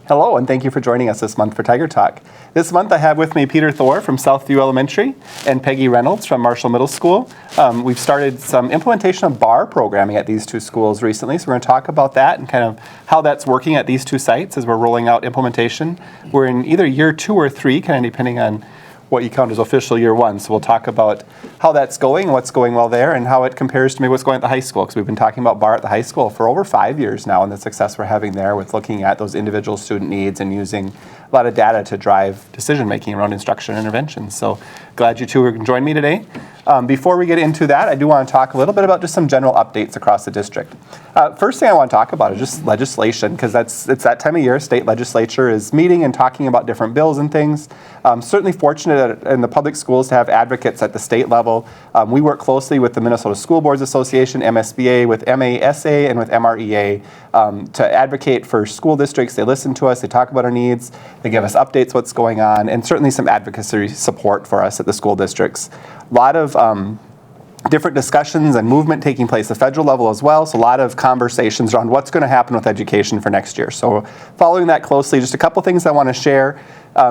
Hello, and thank you for joining us this month for Tiger Talk. This month I have with me Peter Thor from Southview Elementary and Peggy Reynolds from Marshall Middle School. We've started some implementation of BAR programming at these two schools recently, so we're going to talk about that and kind of how that's working at these two sites as we're rolling out implementation. We're in either year 2 or 3, kind of depending on what you count as official year 1. So we'll talk about how that's going, what's going well there, and how it compares to maybe what's going at the high school, because we've been talking about BAR at the high school for over 5 years now, and the success we're having there with looking at those individual student needs and using a lot of data to drive decision making around instruction and intervention. So glad you two can join me today. Before we get into that, I do want to talk a little bit about just some general updates across the district. First thing I want to talk about is just legislation, because it's that time of year. State legislature is meeting and talking about different bills and things. Certainly fortunate in the public schools to have advocates at the state level. We work closely with the Minnesota School Boards Association, MSBA, with MASA, and with MREA to advocate for school districts. They listen to us, they talk about our needs, they give us updates what's going on, and certainly some advocacy support for us at the school districts. A lot of different discussions and movement taking place at the federal level as well, so a lot of conversations around what's going to happen with education for next year. So following that closely, just a couple things I want to share.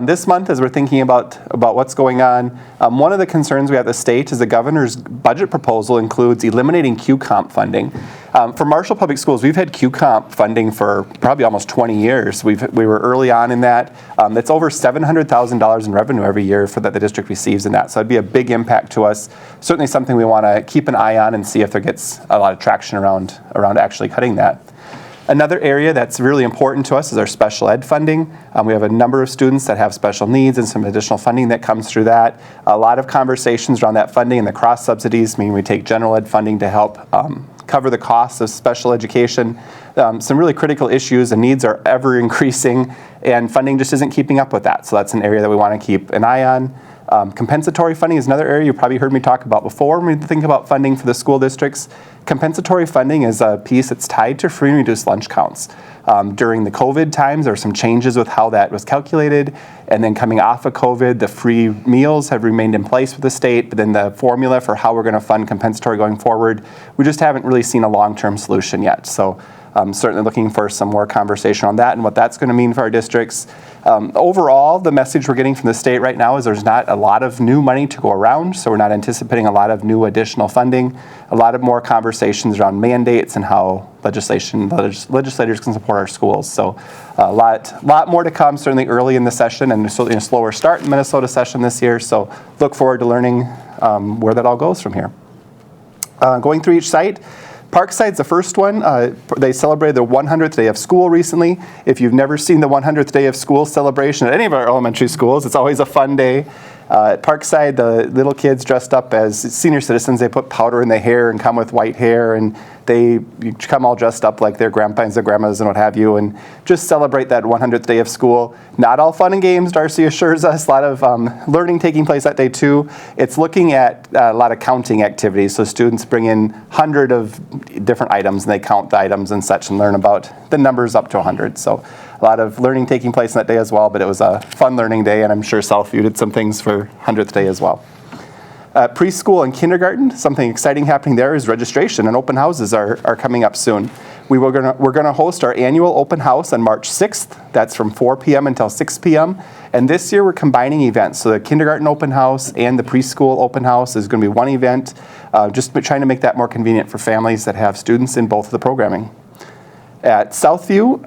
This month, as we're thinking about what's going on, one of the concerns we have at the state is the governor's budget proposal includes eliminating QComp funding. For Marshall Public Schools, we've had QComp funding for probably almost 20 years. We were early on in that. It's over $700,000 in revenue every year that the district receives in that. So it'd be a big impact to us. Certainly something we want to keep an eye on and see if there gets a lot of traction around actually cutting that. Another area that's really important to us is our special ed funding. We have a number of students that have special needs and some additional funding that comes through that. A lot of conversations around that funding and the cross subsidies, meaning we take general ed funding to help cover the costs of special education. Some really critical issues and needs are ever increasing, and funding just isn't keeping up with that. So that's an area that we want to keep an eye on. Compensatory funding is another area you probably heard me talk about before. When we think about funding for the school districts, compensatory funding is a piece that's tied to free and reduced lunch counts. During the COVID times, there were some changes with how that was calculated, and then coming off of COVID, the free meals have remained in place with the state, but then the formula for how we're going to fund compensatory going forward, we just haven't really seen a long-term solution yet. So certainly looking for some more conversation on that and what that's going to mean for our districts. Overall, the message we're getting from the state right now is there's not a lot of new money to go around, so we're not anticipating a lot of new additional funding. A lot of more conversations around mandates and how legislators can support our schools. So a lot more to come, certainly early in the session, and certainly a slower start in Minnesota session this year. So look forward to learning where that all goes from here. Going through each site. Parkside's the first one. They celebrated their 100th day of school recently. If you've never seen the 100th day of school celebration at any of our elementary schools, it's always a fun day. At Parkside, the little kids dressed up as senior citizens. They put powder in their hair and come with white hair, and they come all dressed up like their grandpas, their grandmas, and what have you, and just celebrate that 100th day of school. Not all fun and games, Darcy assures us. A lot of learning taking place that day too. It's looking at a lot of counting activities. So students bring in 100 of different items, and they count the items and such and learn about the numbers up to 100. So a lot of learning taking place on that day as well, but it was a fun learning day, and I'm sure Southview did some things for 100th day as well. Preschool and kindergarten, something exciting happening there is registration, and open houses are coming up soon. We're going to host our annual open house on March 6th. That's from 4 p.m. until 6 p.m. And this year we're combining events. So the kindergarten open house and the preschool open house is going to be one event, just trying to make that more convenient for families that have students in both of the programming. At Southview,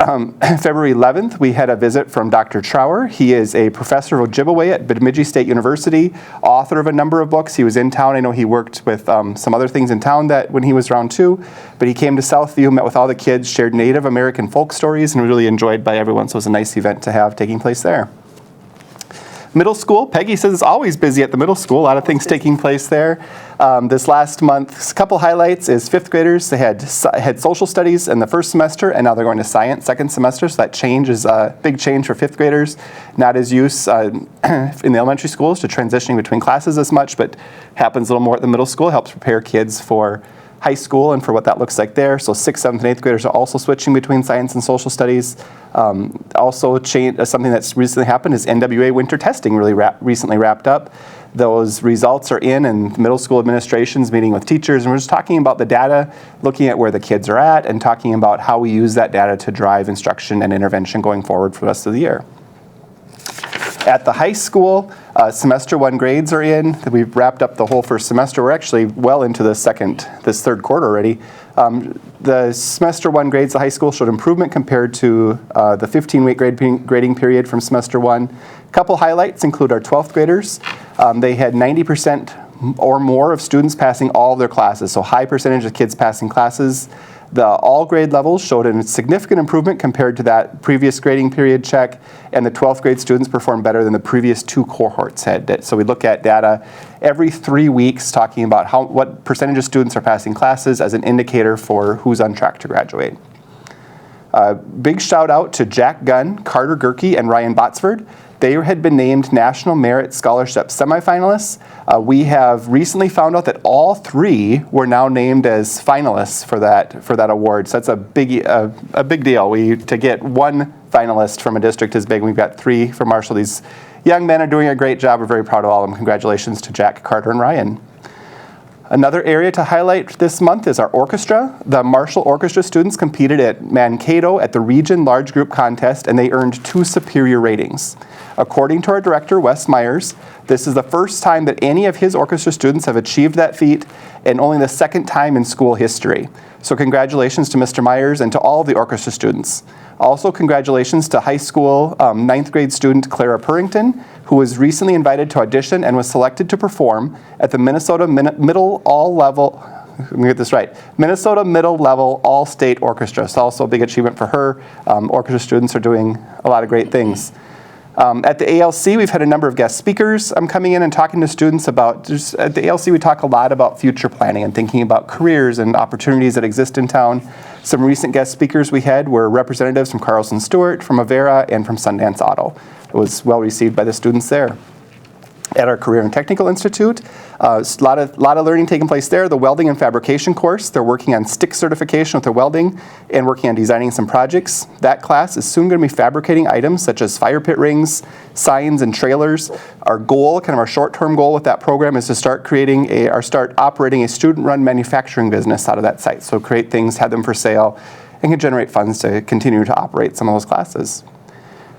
February 11th, we had a visit from Dr. Trower. He is a professor of Ojibwe at Bemidji State University, author of a number of books. He was in town. I know he worked with some other things in town that when he was around too, but he came to Southview, met with all the kids, shared Native American folk stories, and really enjoyed by everyone. So it was a nice event to have taking place there. Middle school, Peggy says it's always busy at the middle school. A lot of things taking place there. This last month, a couple highlights is fifth graders. They had social studies in the first semester, and now they're going to science second semester. So that change is a big change for fifth graders. Not as used in the elementary schools to transitioning between classes as much, but happens a little more at the middle school. Helps prepare kids for high school and for what that looks like there. So 6th, 7th, and 8th graders are also switching between science and social studies. Also, something that's recently happened is NWA winter testing really recently wrapped up. Those results are in, and middle school administration's meeting with teachers, and we're just talking about the data, looking at where the kids are at, and talking about how we use that data to drive instruction and intervention going forward for the rest of the year. At the high school, semester 1 grades are in. We've wrapped up the whole first semester. We're actually well into this third quarter already. The semester 1 grades at high school showed improvement compared to the 15-week grading period from semester 1. A couple highlights include our 12th graders. They had 90% or more of students passing all of their classes, so high percentage of kids passing classes. The all grade levels showed a significant improvement compared to that previous grading period check, and the 12th grade students performed better than the previous 2 cohorts had. So we look at data every 3 weeks talking about what percentage of students are passing classes as an indicator for who's on track to graduate. Big shout out to Jack Gunn, Carter Gerke, and Ryan Botsford. They had been named National Merit Scholarship semifinalists. We have recently found out that all 3 were now named as finalists for that award. So that's a big deal. To get 1 finalist from a district as big, we've got 3 from Marshall. These young men are doing a great job. We're very proud of all of them. Congratulations to Jack, Carter, and Ryan. Another area to highlight this month is our orchestra. The Marshall Orchestra students competed at Mankato at the Region Large Group Contest, and they earned 2 superior ratings. According to our director, Wes Myers, this is the first time that any of his orchestra students have achieved that feat, and only the 2nd time in school history. So congratulations to Mr. Myers and to all of the orchestra students. Also, congratulations to high school 9th grade student Clara Purrington, who was recently invited to audition and was selected to perform at the Minnesota Middle All-Level, let me get this right, Minnesota Middle Level All-State Orchestra. So also a big achievement for her. Orchestra students are doing a lot of great things. At the ALC, we've had a number of guest speakers coming in and talking to students about, at the ALC we talk a lot about future planning and thinking about careers and opportunities that exist in town. Some recent guest speakers we had were representatives from Carlson Stewart, from Avera, and from Sundance Auto. It was well received by the students there. At our Career and Technical Institute, a lot of learning taking place there. The welding and fabrication course, they're working on stick certification with their welding and working on designing some projects. That class is soon going to be fabricating items such as fire pit rings, signs, and trailers. Our goal, kind of our short-term goal with that program, is to start operating a student-run manufacturing business out of that site. So create things, have them for sale, and can generate funds to continue to operate some of those classes.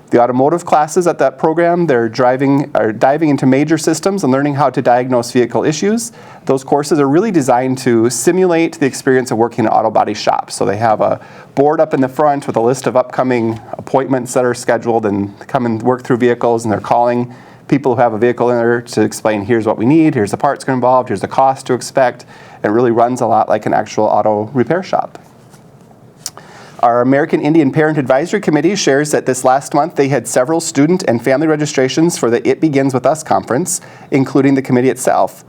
The automotive classes at that program, they're diving into major systems and learning how to diagnose vehicle issues. Those courses are really designed to simulate the experience of working in an auto body shop. So they have a board up in the front with a list of upcoming appointments that are scheduled, and come and work through vehicles, and they're calling people who have a vehicle in there to explain, here's what we need, here's the parts involved, here's the cost to expect. It really runs a lot like an actual auto repair shop. Our American Indian Parent Advisory Committee shares that this last month they had several student and family registrations for the It Begins With Us conference, including the committee itself.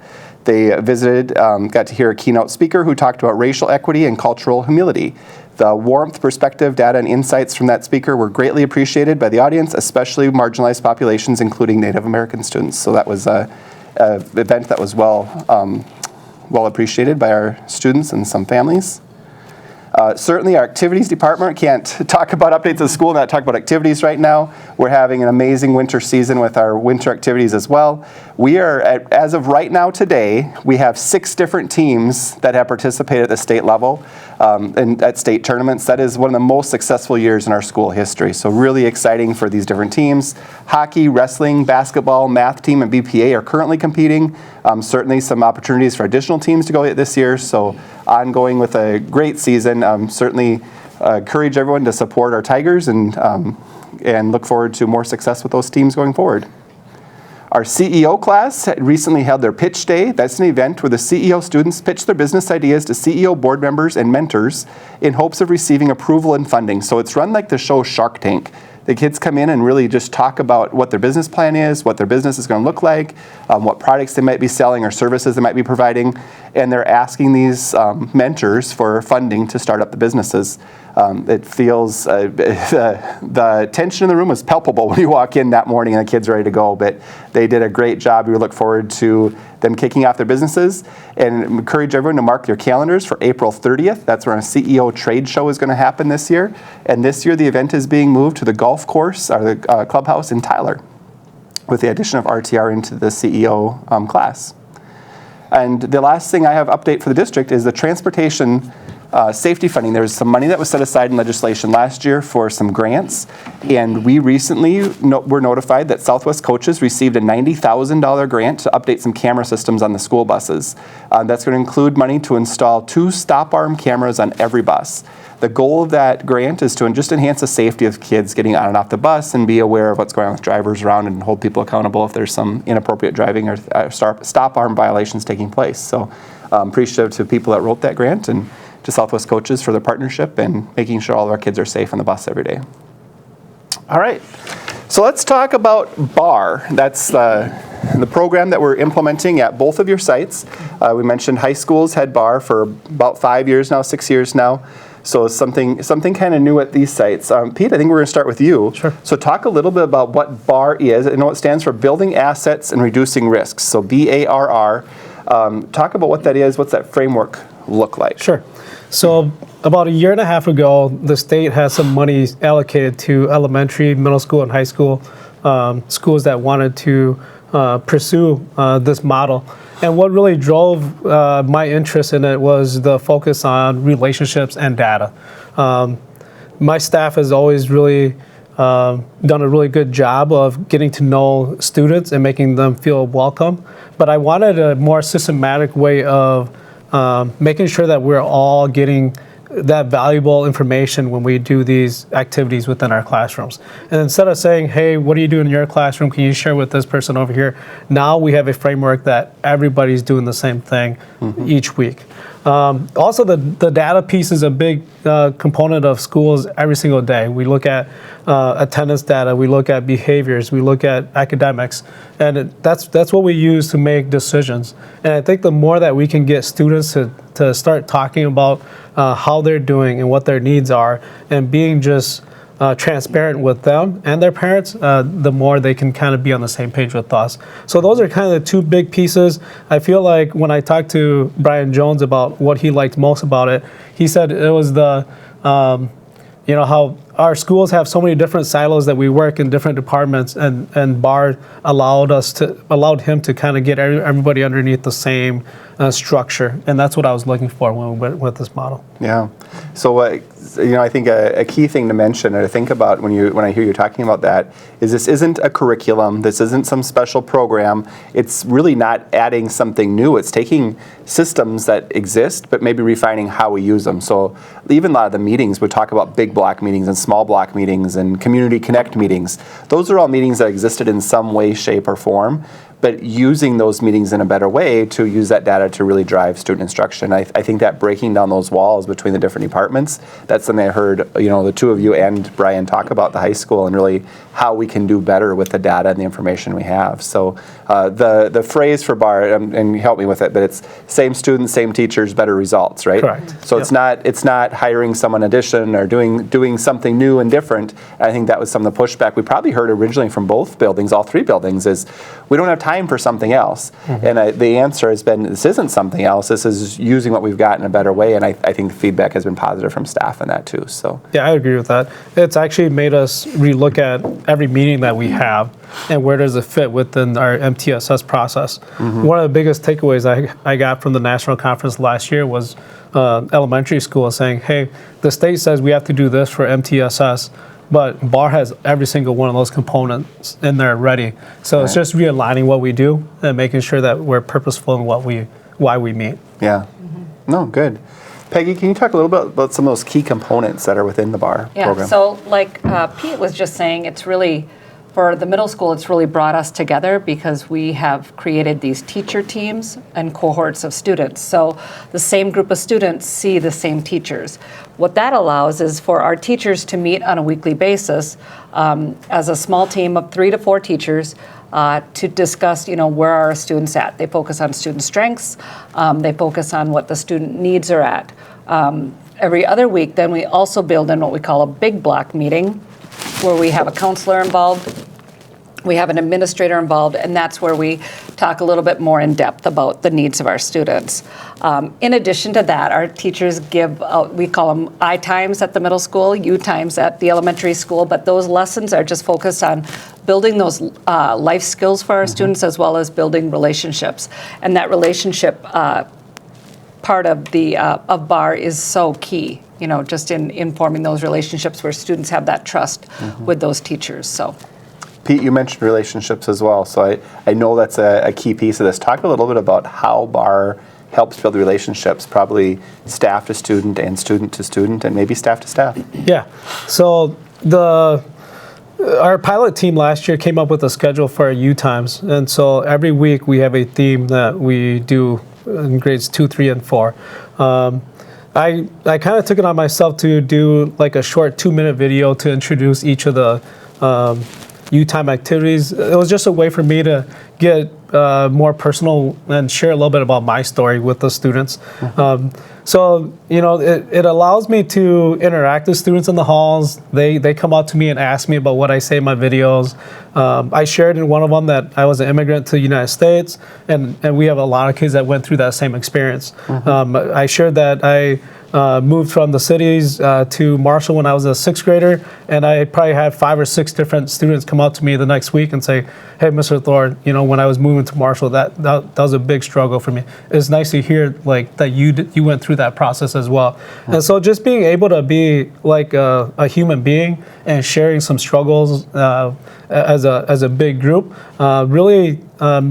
They visited, got to hear a keynote speaker who talked about racial equity and cultural humility. The warmth, perspective, data, and insights from that speaker were greatly appreciated by the audience, especially marginalized populations, including Native American students. So that was an event that was well appreciated by our students and some families. Certainly our activities department can't talk about updates of school and not talk about activities right now. We're having an amazing winter season with our winter activities as well. We are, as of right now today, we have 6 different teams that have participated at the state level and at state tournaments. That is one of the most successful years in our school history. So really exciting for these different teams. Hockey, wrestling, basketball, math team, and BPA are currently competing. Certainly some opportunities for additional teams to go this year. So ongoing with a great season. Certainly encourage everyone to support our Tigers and look forward to more success with those teams going forward. Our CEO class recently held their pitch day. That's an event where the CEO students pitch their business ideas to CEO board members and mentors in hopes of receiving approval and funding. So it's run like the show Shark Tank. The kids come in and really just talk about what their business plan is, what their business is going to look like, what products they might be selling or services they might be providing, and they're asking these mentors for funding to start up the businesses. It feels, the tension in the room was palpable when you walk in that morning and the kids are ready to go, but they did a great job. We look forward to them kicking off their businesses, and encourage everyone to mark their calendars for April 30th. That's when our CEO trade show is going to happen this year. And this year the event is being moved to the golf course, or the clubhouse in Tyler. with the addition of RTR into the CEO class. And the last thing I have update for the district is the transportation safety funding. There was some money that was set aside in legislation last year for some grants, and we recently were notified that Southwest Coaches received a $90,000 grant to update some camera systems on the school buses. That's going to include money to install 2 stop arm cameras on every bus. The goal of that grant is to just enhance the safety of kids getting on and off the bus and be aware of what's going on with drivers around and hold people accountable if there's some inappropriate driving or stop arm violations taking place. So appreciative to people that wrote that grant and to Southwest Coaches for their partnership and making sure all of our kids are safe on the bus every day. All right, so let's talk about BAR. That's the program that we're implementing at both of your sites. We mentioned high schools had BAR for about 5 years now, 6 years now. So something kind of new at these sites. Pete, I think we're going to start with you. Sure. So talk a little bit about what BAR is. I know it stands for Building Assets and Reducing Risks. So BARR. Talk about what that is. What's that framework look like? Sure. So about 1.5 years ago, the state has some money allocated to elementary, middle school, and high school schools that wanted to pursue this model. And what really drove my interest in it was the focus on relationships and data. My staff has always really done a really good job of getting to know students and making them feel welcome. But I wanted a more systematic way of making sure that we're all getting that valuable information when we do these activities within our classrooms. And instead of saying, hey, what are you doing in your classroom? Can you share with this person over here? Now we have a framework that everybody's doing the same thing each week. Also, the data piece is a big component of schools every single day. We look at attendance data, we look at behaviors, we look at academics, and that's what we use to make decisions. And I think the more that we can get students to start talking about how they're doing and what their needs are, and being just transparent with them and their parents, the more they can kind of be on the same page with us. So those are kind of the 2 big pieces. I feel like when I talked to Brian Jones about what he liked most about it, he said it was the, how our schools have so many different silos that we work in different departments, and BAR allowed him to kind of get everybody underneath the same structure, and that's what I was looking for when we went with this model. Yeah. So, I think a key thing to mention or to think about when I hear you talking about that is this isn't a curriculum. This isn't some special program. It's really not adding something new. It's taking systems that exist, but maybe refining how we use them. So, even a lot of the meetings, we talk about big block meetings and small block meetings and community connect meetings. Those are all meetings that existed in some way, shape, or form, but using those meetings in a better way to use that data to really drive student instruction. I think that breaking down those walls between the different departments, that's something I heard the 2 of you and Brian talk about the high school and really how we can do better with the data and the information we have. So the phrase for BAR, and help me with it, but it's same students, same teachers, better results, right? Correct. So it's not hiring someone addition or doing something new and different. I think that was some of the pushback we probably heard originally from both buildings, all 3 buildings, is we don't have time for something else. And the answer has been, this isn't something else. This is using what we've got in a better way. And I think the feedback has been positive from staff on that too. So yeah, I agree with that. It's actually made us relook at every meeting that we have and where does it fit within our MTSS process. One of the biggest takeaways I got from the national conference last year was elementary school saying, hey, the state says we have to do this for MTSS, but BAR has every single one of those components in there ready. So It's just realigning what we do and making sure that we're purposeful in why we meet. Yeah. No, good. Peggy, can you talk a little bit about some of those key components that are within the BAR program? Yeah, so like Pete was just saying, it's really, for the middle school, it's really brought us together because we have created these teacher teams and cohorts of students. So the same group of students see the same teachers. What that allows is for our teachers to meet on a weekly basis as a small team of 3 to 4 teachers to discuss, where are our students at. They focus on student strengths. They focus on what the student needs are at. Every other week, then we also build in what we call a big block meeting, where we have a counselor involved, We have an administrator involved, and that's where we talk a little bit more in depth about the needs of our students. In addition to that, our teachers give, we call them I times at the middle school, U times at the elementary school, but those lessons are just focused on building those life skills for our students, as well as building relationships. And that relationship part of the of BAR is so key, just in forming those relationships where students have that trust with those teachers. So. Pete, you mentioned relationships as well, so I know that's a key piece of this. Talk a little bit about how BAR helps build relationships, probably staff to student and student to student, and maybe staff to staff. Yeah. So our pilot team last year came up with a schedule for our U times, and so every week we have a theme that we do in grades 2, 3, and 4. I kind of took it on myself to do like a short 2-minute video to introduce each of the U-time activities. It was just a way for me to get more personal and share a little bit about my story with the students. So, it allows me to interact with students in the halls. They come up to me and ask me about what I say in my videos. I shared in one of them that I was an immigrant to the United States, and we have a lot of kids that went through that same experience. I shared that I moved from the cities to Marshall when I was a 6th grader, and I probably had 5 or 6 different students come up to me the next week and say, "Hey, Mr. Thor, when I was moving to Marshall, that was a big struggle for me. It's nice to hear like that you went through that process as well." And so just being able to be like a human being and sharing some struggles as a big group really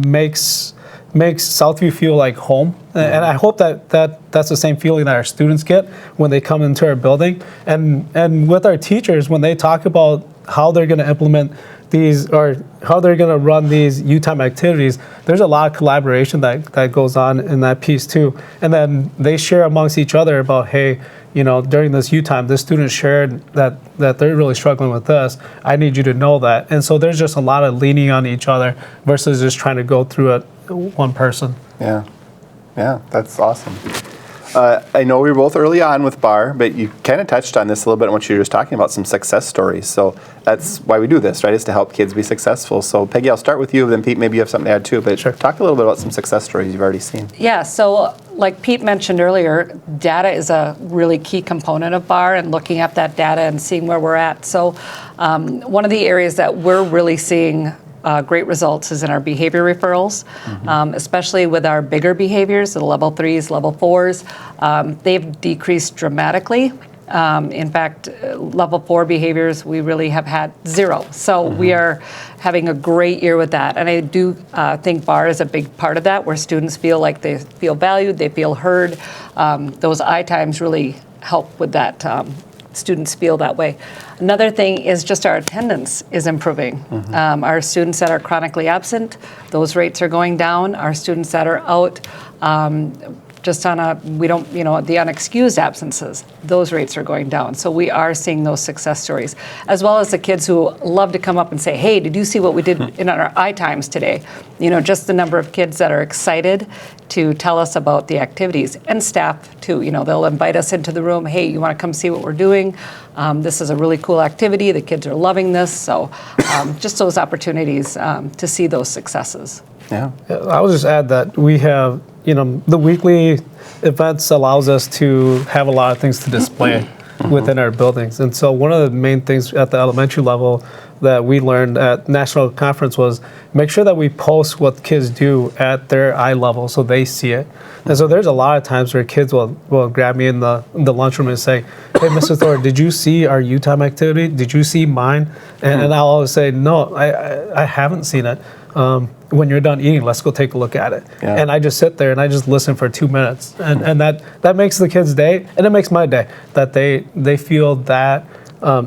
makes Southview feel like home. And I hope that's the same feeling that our students get when they come into our building. And with our teachers, when they talk about how they're going to implement these or how they're going to run these U-time activities, there's a lot of collaboration that goes on in that piece too. And then they share amongst each other about, hey, during this U-time, this student shared that they're really struggling with this. I need you to know that. And so there's just a lot of leaning on each other versus just trying to go through it one person. Yeah, that's awesome. I know we were both early on with BAR, but you kind of touched on this a little bit in what you were just talking about, some success stories. So that's why we do this, right, is to help kids be successful. So Peggy, I'll start with you, then Pete, maybe you have something to add too, but Sure. Talk a little bit about some success stories you've already seen. Yeah, so like Pete mentioned earlier, data is a really key component of BAR and looking at that data and seeing where we're at. So one of the areas that we're really seeing great results is in our behavior referrals, especially with our bigger behaviors, the level 3s, level 4s. They've decreased dramatically. In fact, level 4 behaviors, we really have had 0. So we are having a great year with that. And I do think BAR is a big part of that, where students feel like they feel valued, they feel heard. Those I times really help with that. Students feel that way. Another thing is just our attendance is improving. Our students that are chronically absent, those rates are going down. Our students that are out just on the unexcused absences, those rates are going down. So we are seeing those success stories, as well as the kids who love to come up and say, "Hey, did you see what we did in our I times today?" Just the number of kids that are excited to tell us about the activities, and staff too. They'll invite us into the room. "Hey, you want to come see what we're doing? This is a really cool activity. The kids are loving this." So just those opportunities to see those successes. Yeah. I would just add that we have, the weekly events allows us to have a lot of things to display within our buildings. And so one of the main things at the elementary level that we learned at national conference was make sure that we post what kids do at their eye level so they see it. And so there's a lot of times where kids will grab me in the lunchroom and say, "Hey, Mr. Thor, did you see our U-time activity? Did you see mine?" And I'll always say, "No, I haven't seen it. When you're done eating, let's go take a look at it." Yeah. And I just sit there and I just listen for 2 minutes. And that makes the kids' day, and it makes my day, that they feel that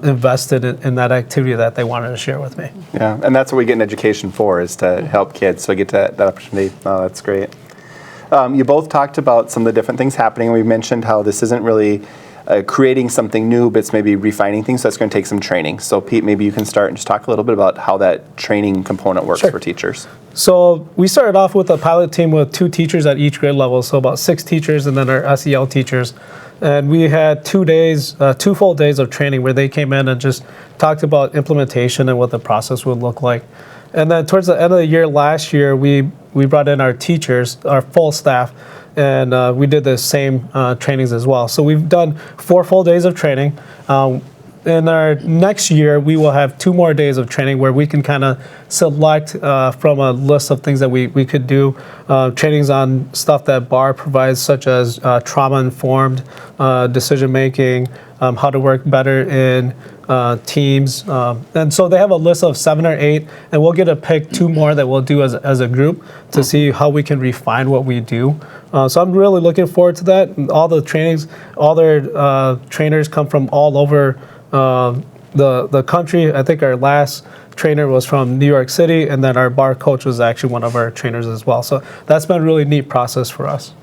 invested in that activity that they wanted to share with me. Yeah, and that's what we get an education for, is to help kids. So I get that opportunity. Oh, that's great. You both talked about some of the different things happening. We mentioned how this isn't really creating something new, but it's maybe refining things. So that's going to take some training. So Pete, maybe you can start and just talk a little bit about how that training component works for teachers. So we started off with a pilot team with 2 teachers at each grade level, so about 6 teachers, and then our SEL teachers. And we had 2 full days of training where they came in and just talked about implementation and what the process would look like. And then towards the end of the year last year, we brought in our teachers, our full staff, and we did the same trainings as well. So we've done 4 full days of training. In our next year, we will have 2 more days of training where we can kind of select from a list of things that we could do. Trainings on stuff that BAR provides, such as trauma-informed decision making, how to work better in teams. And so they have a list of 7 or 8, and we'll get to pick 2 more that we'll do as a group to see how we can refine what we do. So I'm really looking forward to that. And all the trainings, all their trainers come from all over the country. I think our last trainer was from New York City, and then our BAR coach was actually one of our trainers as well. So that's been a really neat process for us.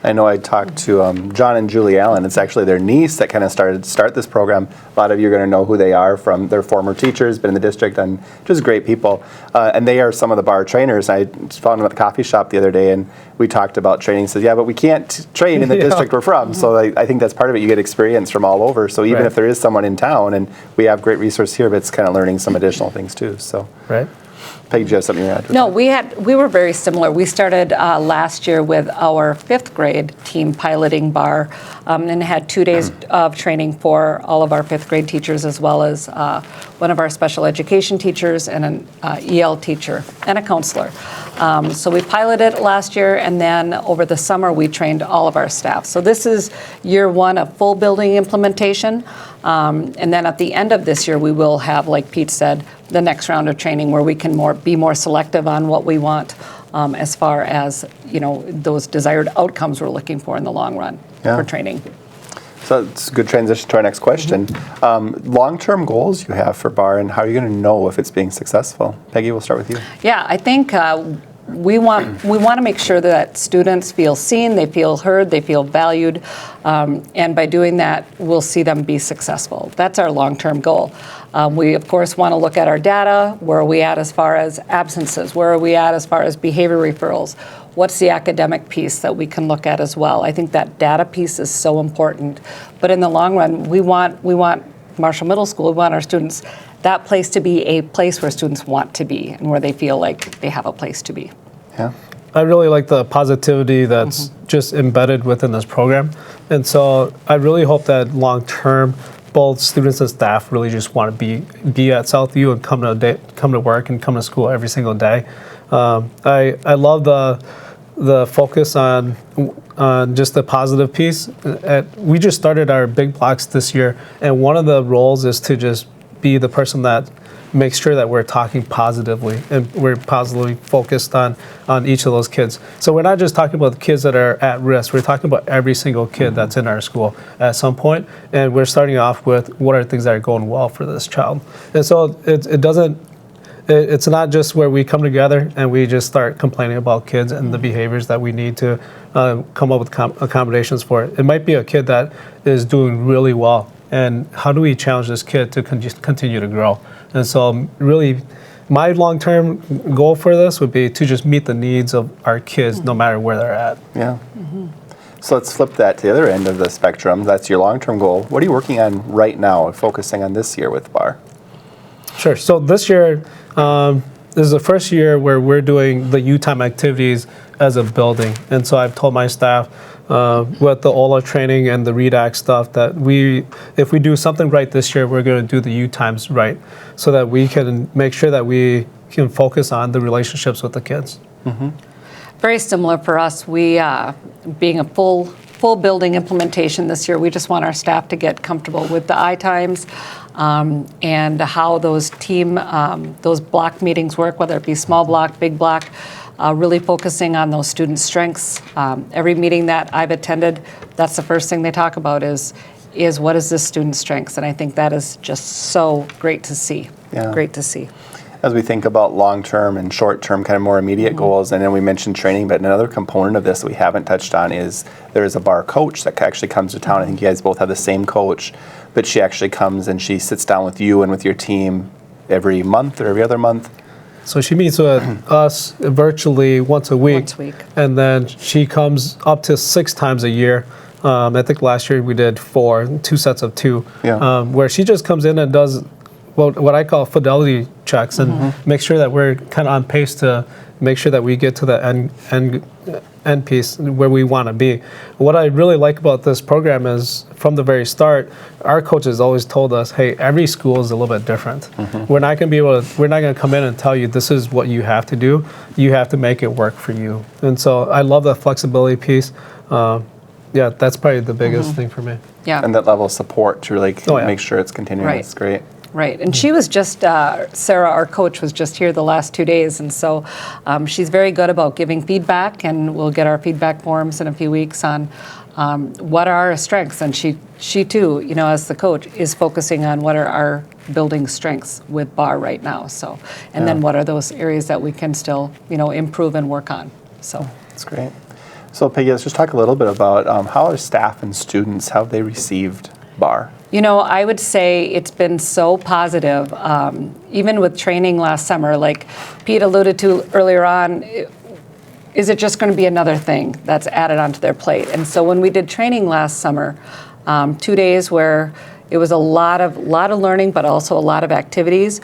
I know I talked to John and Julie Allen. It's actually their niece that kind of start this program. A lot of you are going to know who they are from their former teachers, been in the district, and just great people. And they are some of the BAR trainers. I found them at the coffee shop the other day, and we talked about training. He said, yeah, but we can't train in the district we're from. So I think that's part of it. You get experience from all over. So even if there is someone in town, and we have great resource here, but it's kind of learning some additional things too. So. Right. Peggy, do you have something you want to add? No, we were very similar. We started last year with our 5th grade team piloting BAR, and had 2 days of training for all of our 5th grade teachers, as well as one of our special education teachers and an EL teacher and a counselor. So we piloted last year, and then over the summer we trained all of our staff. So this is year 1 of full building implementation. And then at the end of this year, we will have, like Pete said, the next round of training where we can be more selective on what we want as far as, those desired outcomes we're looking for in the long run for training. So it's a good transition to our next question. Long-term goals you have for BAR, and how are you going to know if it's being successful? Peggy, we'll start with you. Yeah, I think we want to make sure that students feel seen, they feel heard, they feel valued, and by doing that, we'll see them be successful. That's our long-term goal. We, of course, want to look at our data. Where are we at as far as absences? Where are we at as far as behavior referrals? What's the academic piece that we can look at as well? I think that data piece is so important. But in the long run, we want Marshall Middle School, we want our students, that place to be a place where students want to be and where they feel like they have a place to be. Yeah. I really like the positivity that's just embedded within this program. And so I really hope that long term, both students and staff really just want to be at Southview and come to work and come to school every single day. I love the focus on just the positive piece. We just started our big blocks this year, and one of the roles is to just be the person that makes sure that we're talking positively and we're positively focused on each of those kids. So we're not just talking about the kids that are at risk, we're talking about every single kid that's in our school at some point, and we're starting off with what are things that are going well for this child. And so it's not just where we come together and we just start complaining about kids and the behaviors that we need to come up with accommodations for it. It might be a kid that is doing really well, and how do we challenge this kid to continue to grow? And so really, my long-term goal for this would be to just meet the needs of our kids no matter where they're at. Yeah. So let's flip that to the other end of the spectrum. That's your long-term goal. What are you working on right now, focusing on this year with BAR? Sure. So this year, this is the first year where we're doing the U-Time activities as a building. And so I've told my staff with the OLA training and the READ-ACT stuff that if we do something right this year, we're going to do the U-Times right so that we can make sure that we can focus on the relationships with the kids. Mm-hmm. Very similar for us. We, being a full building implementation this year, we just want our staff to get comfortable with the I-Times and how those those block meetings work, whether it be small block, big block, really focusing on those student strengths. Every meeting that I've attended, that's the first thing they talk about is what is this student's strengths? And I think that is just so great to see. Yeah. Great to see. As we think about long-term and short-term, kind of more immediate goals, and then we mentioned training, but another component of this that we haven't touched on is there is a BAR coach that actually comes to town. I think you guys both have the same coach, but she actually comes and she sits down with you and with your team every month or every other month. So she meets with us virtually once a week. And then she comes up to 6 times a year. I think last year we did 4, 2 sets of 2, where she just comes in and does what I call fidelity checks and make sure that we're kind of on pace to make sure that we get to the end piece where we want to be. What I really like about this program is from the very start, our coaches always told us, hey, every school is a little bit different. We're not going to come in and tell you this is what you have to do. You have to make it work for you. And so I love the flexibility piece. Yeah, that's probably the biggest thing for me. Yeah. And that level of support to really make sure it's continuing. Right. That's great. Right, and she was just, Sarah, our coach, was just here the last 2 days, and so she's very good about giving feedback, and we'll get our feedback forms in a few weeks on what are our strengths, and she too, you know, as the coach, is focusing on what are our building strengths with BAR right now, so, and then what are those areas that we can still, you know, improve and work on, so. That's great. So Peggy, let's just talk a little bit about how are staff and students, how have they received BAR? You know, I would say it's been so positive, even with training last summer, like Pete alluded to earlier on, is it just going to be another thing that's added onto their plate? And so when we did training last summer, 2 days where it was a lot of learning, but also a lot of activities.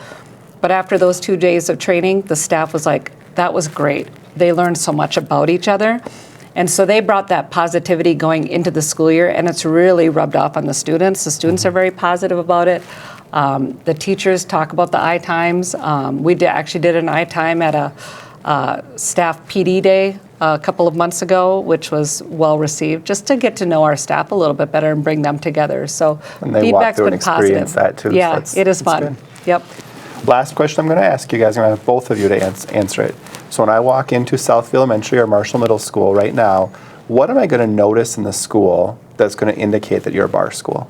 But after those 2 days of training, the staff was like, that was great. They learned so much about each other. And so they brought that positivity going into the school year, and it's really rubbed off on the students. The students are very positive about it. The teachers talk about the I times. We actually did an I time at a staff PD day a couple of months ago, which was well received, just to get to know our staff a little bit better and bring them together. So And they walk feedback's through been and experience positive. that too. Yeah, So it is that's fun. good. Yep. Last question I'm going to ask you guys. I'm going to have both of you to answer it. So when I walk into Southview Elementary or Marshall Middle School right now, what am I going to notice in the school that's going to indicate that you're a BAR school?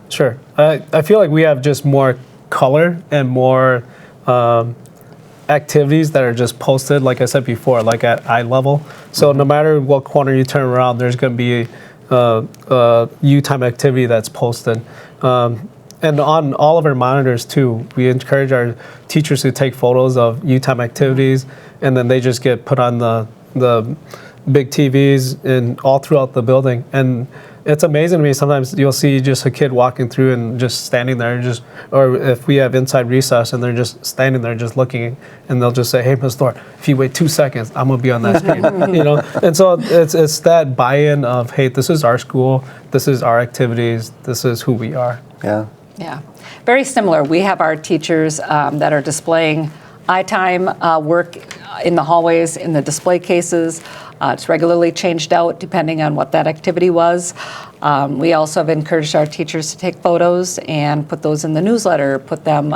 Sure. I feel like we have just more color and more activities that are just posted, like I said before, like at eye level. So no matter what corner you turn around, there's going to be a U-time activity that's posted. And on all of our monitors too, we encourage our teachers to take photos of U-time activities, and then they just get put on the big TVs and all throughout the building. And it's amazing to me. Sometimes you'll see just a kid walking through and just standing there, or if we have inside recess and they're just standing there just looking, and they'll just say, "Hey, Ms. Thor, if you wait 2 seconds, I'm gonna be on that screen." You know. And so it's that buy-in of, hey, this is our school, this is our activities, this is who we are. Yeah. Yeah, very similar. We have our teachers that are displaying I-time work in the hallways, in the display cases. It's regularly changed out depending on what that activity was. We also have encouraged our teachers to take photos and put those in the newsletter, put them,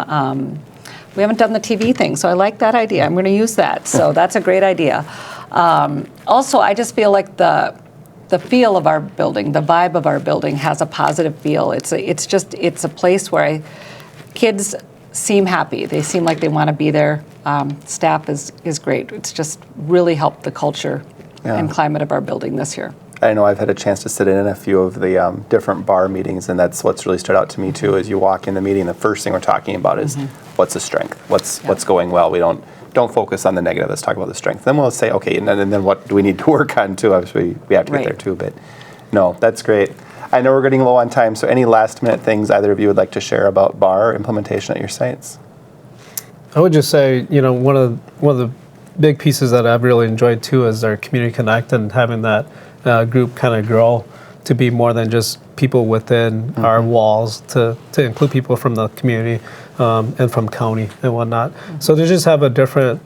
we haven't done the TV thing, so I like that idea. I'm going to use that, so that's a great idea. Also, I just feel like the feel of our building, the vibe of our building has a positive feel. It's a place where kids seem happy. They seem like they want to be there. Staff is great. It's just really helped the culture and climate of our building this year. I know I've had a chance to sit in a few of the different BAR meetings, and that's what's really stood out to me too. As you walk in the meeting, the first thing we're talking about is what's the strength, what's going well. We don't focus on the negative. Let's talk about the strength. Then we'll say, okay, and then what do we need to work on too? Obviously, we have to get there too. But no, that's great. I know we're getting low on time, so any last minute things either of you would like to share about BAR implementation at your sites? I would just say, you know, one of the big pieces that I've really enjoyed too is our community connect and having that group kind of grow to be more than just people within our walls, to include people from the community and from county and whatnot. So to just have a different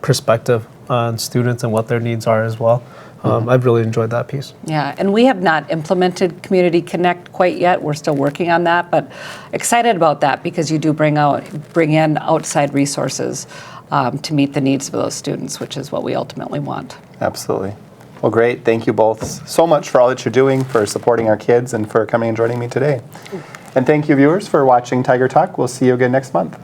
perspective on students and what their needs are as well. I've really enjoyed that piece. Yeah, and we have not implemented Community Connect quite yet. We're still working on that, but excited about that because you do bring in outside resources to meet the needs of those students, which is what we ultimately want. Absolutely. Well, great. Thank you both so much for all that you're doing, for supporting our kids, and for coming and joining me today. And thank you, viewers, for watching Tiger Talk. We'll see you again next month.